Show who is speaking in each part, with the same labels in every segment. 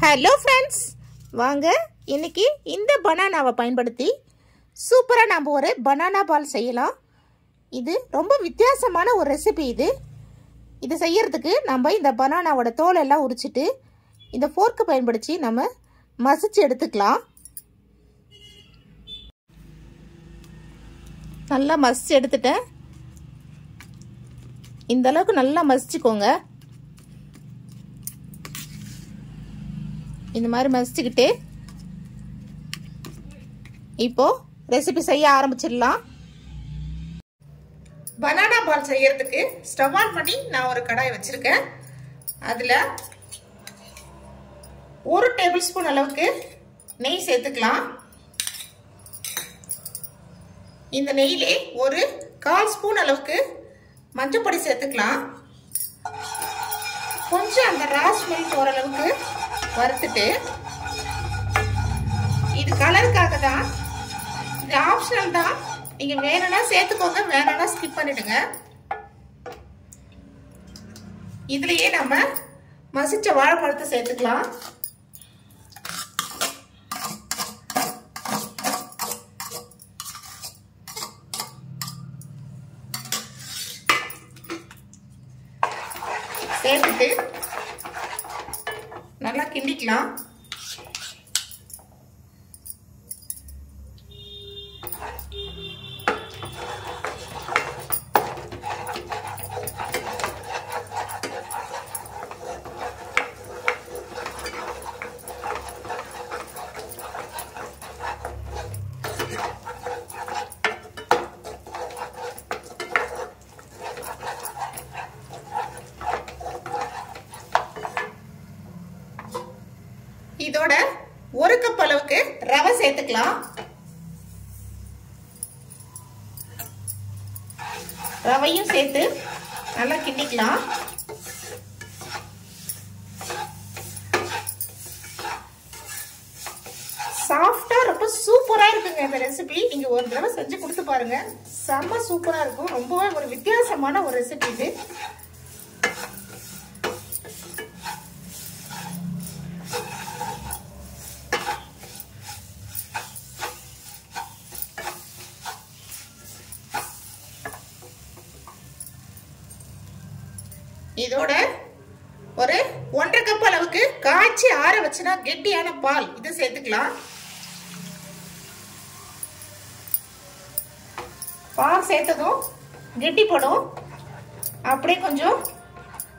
Speaker 1: Hello friends, வாங்க இன்னைக்கு இந்த பனானாவை பயன்படுத்தி சூப்பராக நம்ம ஒரு பனானா பால் செய்யலாம். இது ரொம்ப வித்தியாசமான ஒரு ரெசிபி. இது செய்யறதுக்கு நம்ம இந்த பனானாவோட தோல் எல்லாம் உரிச்சிட்டு இந்த ஃபோர்க்கு பயன்படுத்தி நம்ம மசிச்சு எடுத்துக்கலாம். நல்லா மசிச்சு எடுத்துட்டேன். இந்த அளவுக்கு நல்லா மசிச்சுக்கோங்க. இந்த மாதிரி மசிச்சுக்கிட்டு இப்போ ரெசிபி செய்ய ஆரம்பிச்சிடலாம். பனானா பால் செய்யறதுக்கு ஸ்டவ் ஆன் பண்ணி நான் ஒரு கடாய் வச்சிருக்கேன். அதுல 1 டேபிள் ஸ்பூன் அளவுக்கு நெய் சேர்த்துக்கலாம். இந்த நெய்யிலே ஒரு 1/4 ஸ்பூன் அளவுக்கு மஞ்சள் பொடி சேர்த்துக்கலாம். கொஞ்சம் அந்த ரா ஸ்மெல் போற அளவுக்கு வறுத்துட்டு, இது கலருக்காக தான், இது ஆப்ஷனல் தான். நீங்க வேணும்னா சேர்த்துக்கோங்க, வேணும்னா ஸ்கிப் பண்ணிடுங்க. இதுலயே நம்ம மசிச்ச வாழைப்பழத்தை சேர்த்துக்கலாம். சேர்த்துட்டு நல்லா கிண்டிக்கலாம். இதோட 1 கப் அளவுக்கு ரவை சேர்த்துக்கலாம். ரவையும் சேர்த்து நல்லா கிண்டிக்கலாம். சாஃப்டா ரொம்ப சூப்பரா இருக்குங்க இந்த ரெசிபி. நீங்க ஒரு தடவை செஞ்சு கொடுத்து பாருங்க, செம்ம சூப்பரா இருக்கும். ரொம்பவே ஒரு வித்தியாசமான ஒரு ரெசிபி இது. இதோட ஒரு 1/2 கப் அளவுக்கு காய்ச்சி ஆற வச்சுனா கெட்டியான பால் இது சேர்த்துக்கலாம். பால் சேர்த்ததும் கெட்டிப்படும். அப்படியே கொஞ்சம்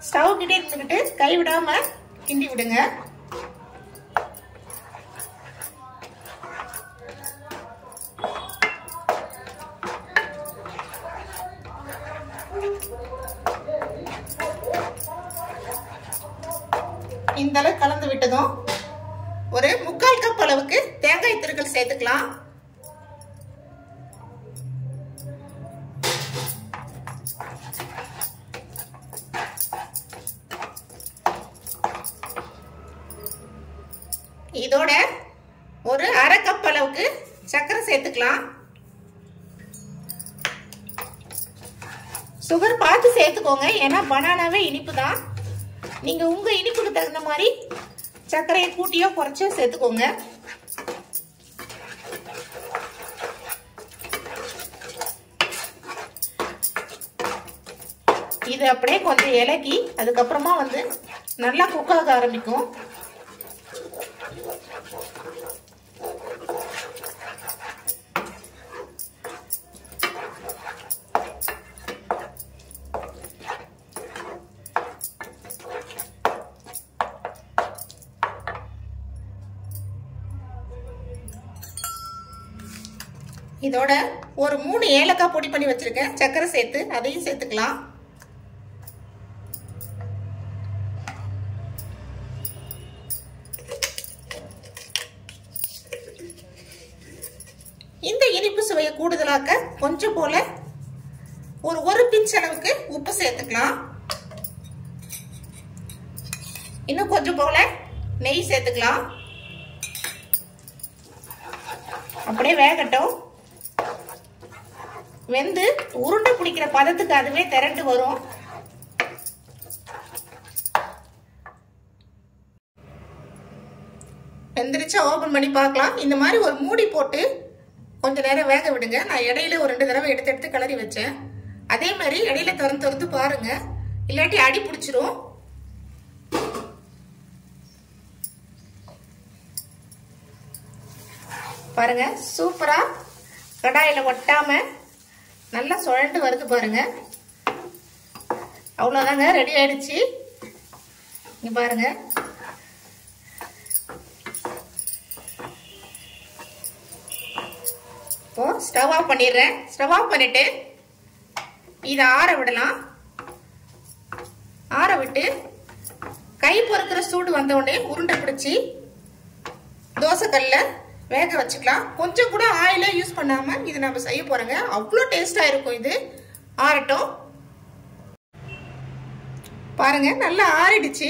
Speaker 1: ஸ்டவ் கிட்டே இருந்துக்கிட்டு கைவிடாம கிண்டி விடுங்க. இந்த அளவு கலந்து விட்டதும் ஒரு 3/4 கப் அளவுக்கு தேங்காய் துருவல் சேர்த்துக்கலாம். இதோட ஒரு 1/2 கப் அளவுக்கு சர்க்கரை சேர்த்துக்கலாம். சுகர் பார்த்து சேர்த்துக்கோங்க, ஏன்னா பனானாவே இனிப்பு தான். நீங்க உங்க இனிப்புக்கு தகுந்த மாதிரி சர்க்கரையை கூட்டியோ குறைச்சோ சேர்த்துக்கோங்க. இது அப்படியே கொஞ்சம் இலக்கி அதுக்கப்புறமா நல்லா குக் ஆக ஆரம்பிக்கும். இதோட ஒரு 3 ஏலக்காய் பொடி பண்ணி வச்சிருக்கேன், சர்க்கரை சேர்த்து அதையும் சேர்த்துக்கலாம். இந்த இனிப்பு சுவையை கூடுதலாக்க கொஞ்சம் போல ஒரு பிஞ்ச் அளவுக்கு உப்பு சேர்த்துக்கலாம். இன்னும் கொஞ்சம் போல நெய் சேர்த்துக்கலாம். அப்படியே வேகட்டும். வெந்து உருண்டை பிடிக்கிற பதத்துக்கு அதுவே திரண்டு வரும். வெந்துருச்சா ஓபன் பண்ணி பார்க்கலாம். இந்த மாதிரி ஒரு மூடி போட்டு கொஞ்ச நேரம் வேக விடுங்க. நான் இடையில ஒரு 2 தடவை எடுத்து கிளறி வச்சேன். அதே மாதிரி இடையில திறந்து பாருங்க, இல்லாட்டி அடி பிடிச்சிரும். பாருங்க, சூப்பரா கடாயில ஒட்டாம நல்லா சுழண்டு வருது பாருங்க. அவ்வளவுதாங்க, ரெடி ஆயிடுச்சு. இங்க பாருங்க. இப்போ ஸ்டவ் ஆஃப் பண்ணிடுறேன். ஸ்டவ் ஆஃப் பண்ணிட்டு இதை ஆற விடலாம். ஆற விட்டு கை பொறுக்கிற சூடு வந்த உடனே உருண்டை பிடிச்சி தோசைக்கல்ல வேக வச்சுக்கலாம். கொஞ்சம் கூட ஆயிலே யூஸ் பண்ணாம இது நம்ம செய்ய போறோங்க. அவ்வளோ டேஸ்டா இருக்கும். இது ஆறட்டும். பாருங்க, நல்லா ஆறிடுச்சு.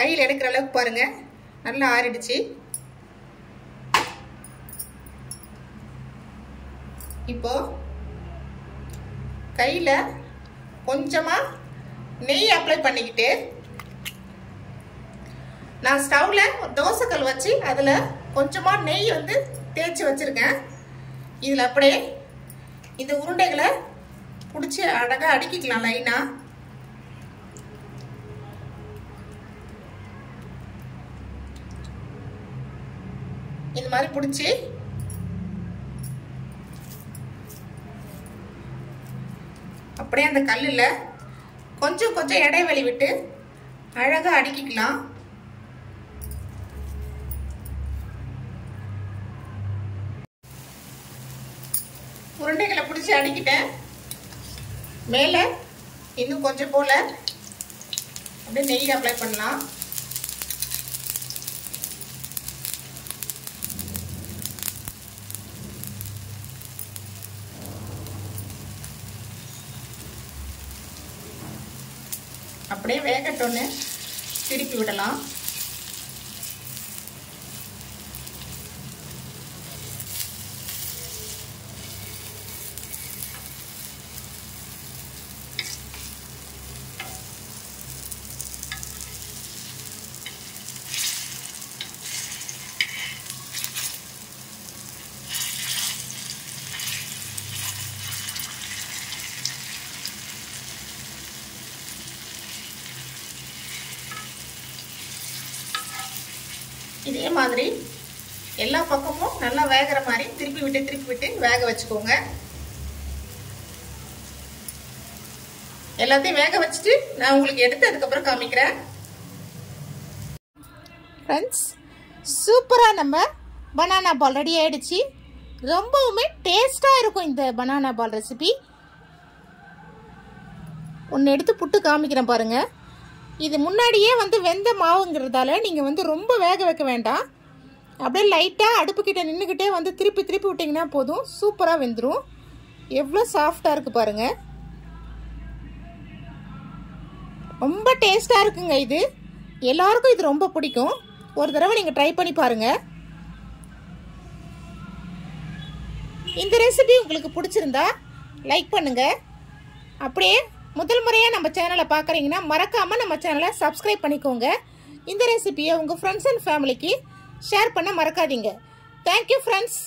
Speaker 1: கையில் எடுக்கிற அளவுக்கு பாருங்க, நல்லா ஆறிடுச்சு. இப்போ கையில கொஞ்சமா நெய் அப்ளை பண்ணிக்கிட்டு நான் ஸ்டவ்ல தோசைக்கல் வச்சு அதுல கொஞ்சமா நெய் வந்து தேய்ச்சி வச்சிருக்கேன். இதுல அப்படியே இந்த உருண்டைகளை பிடிச்சி அழகா அடுக்கிக்கலாம். லைனா இந்த மாதிரி பிடிச்சி அப்படியே அந்த கல்லுல கொஞ்சம் கொஞ்சம் இடைவெளி விட்டு அழகா அடுக்கிக்கலாம். உருண்டைகளை பிடிச்சி அடுக்கிட்டேன். மேல இன்னும் கொஞ்சம் போல அப்படியே நெய் அப்ளை பண்ணலாம். அப்படியே வேகட்டோன்னு திருப்பி விடலாம். இதே மாதிரி எல்லா பக்கமும் நல்லா வேகிற மாதிரி திருப்பி விட்டு வேக வச்சுக்கோங்க. எல்லாத்தையும் வேக வச்சுட்டு நான் உங்களுக்கு எடுத்து அதுக்கப்புறம் காமிக்கிறேன். ஃப்ரெண்ட்ஸ், சூப்பராக நம்ம பனானா பால் ரெடி ஆயிடுச்சு. ரொம்பவுமே டேஸ்டாக இருக்கும் இந்த பனானா பால் ரெசிபி. ஒன்று எடுத்து புட்டு காமிக்கிறேன் பாருங்க. இது முன்னாடியே வந்து வெந்த மாவுங்கிறதால நீங்கள் வந்து ரொம்ப வேக வைக்க வேண்டாம். அப்படியே லைட்டாக அடுப்புக்கிட்ட நின்றுக்கிட்டே வந்து திருப்பி விட்டிங்கன்னா போதும். சூப்பராக வெந்துடும். எவ்வளோ சாஃப்டாக இருக்குது பாருங்கள். ரொம்ப டேஸ்டாக இருக்குங்க. இது எல்லாருக்கும் இது ரொம்ப பிடிக்கும். ஒரு தடவை நீங்கள் ட்ரை பண்ணி பாருங்கள். இந்த ரெசிபி உங்களுக்கு பிடிச்சிருந்தா லைக் பண்ணுங்கள். அப்படியே முதல் முறையாக நம்ம சேனலை பார்க்குறீங்கன்னா மறக்காமல் நம்ம சேனலை சப்ஸ்கிரைப் பண்ணிக்கோங்க. இந்த ரெசிபியை உங்கள் ஃப்ரெண்ட்ஸ் அண்ட் ஃபேமிலிக்கு ஷேர் பண்ண மறக்காதீங்க. Thank you friends.